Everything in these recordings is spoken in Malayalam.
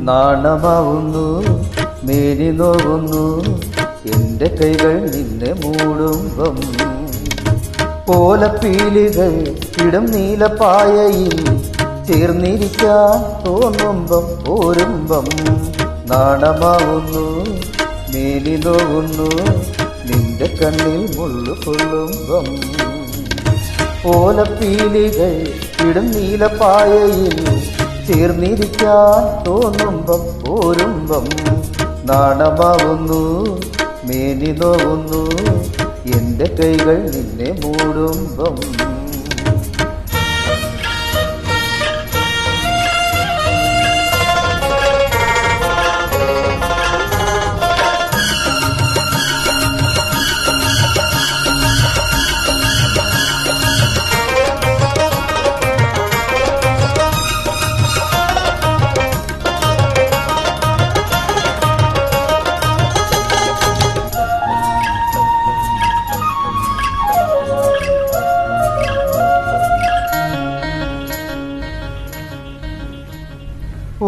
നാണമാവുന്നു, മേനി നോവുന്നു, എന്റെ കൈകൾ നിന്നെ മൂടുമ്പം. ഓലപ്പീലികൾ ഇടം നീലപ്പായയിൽ ചേർന്നിരിക്കാൻ തോന്നുമ്പം പോരുമ്പം. നാണമാവുന്നു, മേനി നോവുന്നു, നിന്റെ കണ്ണിൽ മുള്ളു കൊള്ളുമ്പം. ഓലപ്പീലികൾ ഇടം നീലപ്പായയിൽ ചേർന്നിരിക്കാൻ തോന്നുമ്പം പോരുമ്പം. നാണമാവുന്നു, മേനി നോവുന്നു, എന്റെ കൈകൾ നിന്നെ മൂടുമ്പം.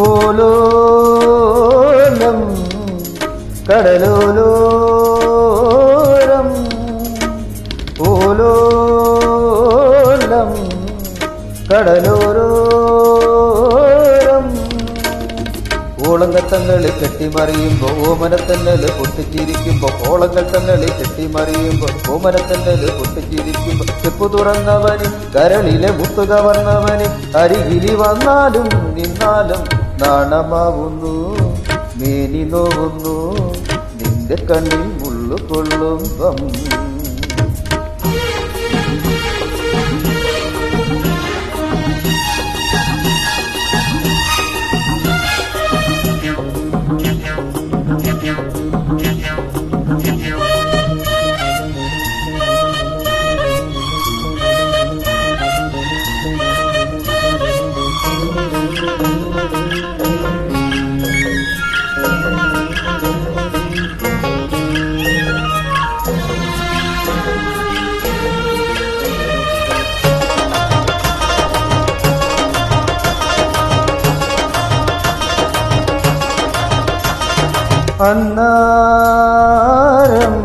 ഓലോലം കടലോലോരം, ഓലോലം കടലോരോരം. ഓളങ്ങൾ തങ്ങളിൽ കെട്ടിമറിയുമ്പോ ഓമനത്തന്നല് പൊട്ടിച്ചിരിക്കുമ്പോ, ഓളങ്ങൾ തങ്ങളിൽ കെട്ടിമറിയുമ്പോ ഓമനത്തന്നല് പൊട്ടിച്ചിരിക്കുമ്പോ. ചെപ്പു തുറന്നവന് കരളിലെ മുത്തു കവർന്നവന് അരികിലി വന്നാലും നിന്നാലും. നാണമാവുന്നു, മേനി നോവുന്നു, നിന്റെ കണ്ണിൽ മുള്ളു കൊള്ളുമ്പം. അന്നാരം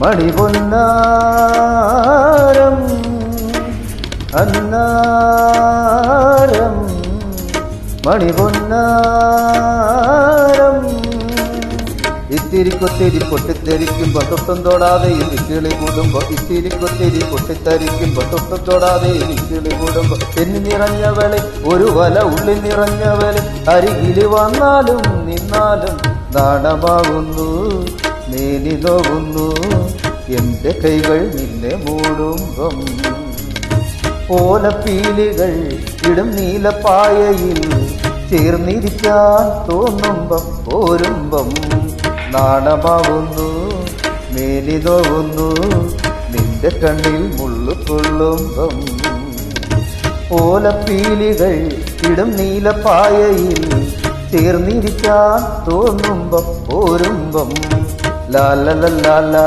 മണിപൊന്നാരം, അന്നാരം മണിപൊന്നാരം. ഇത്തിരിക്കൊത്തിരി പൊട്ടിത്തെറിക്കുമ്പോ തൊട്ടും തൊടാതെ ഇക്കിളി കൂടുമ്പോ, ഇത്തിരിക്കൊത്തിരി പൊട്ടിത്തെറിക്കുമ്പോ തൊട്ടും തൊടാതെ ഇക്കിളി കൂടുമ്പോ. തെന്നി നിറഞ്ഞവളെ ഒരു വല ഉള്ളിൽ നിറഞ്ഞവളെ അരികില് വന്നാലും നിന്നാലും. നാണമാവുന്നു, മേനി നോവുന്നു, എന്റെ കൈകൾ നിന്നെ മൂടുമ്പം. ഓലപ്പീലികൾ ഇടം നീലപ്പായയിൽ ചേർന്നിരിക്കാൻ തോന്നുമ്പം പോരുമ്പം. നാണമാവുന്നു, മേനി നോവുന്നു, നിന്റെ കണ്ണിൽ മുള്ളു കൊള്ളുമ്പം. ഓലപ്പീലികൾ ഇടം നീലപ്പായയിൽ ചേർന്നിരിക്കാൻ തോന്നുമ്പം പോരുമ്പം. ലാലലലാലാ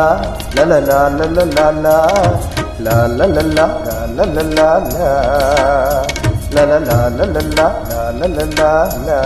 ലലലാലലാലാ ലാലലലാ ലാലലാലാ ലലലാലലാ ലാലലാലാ.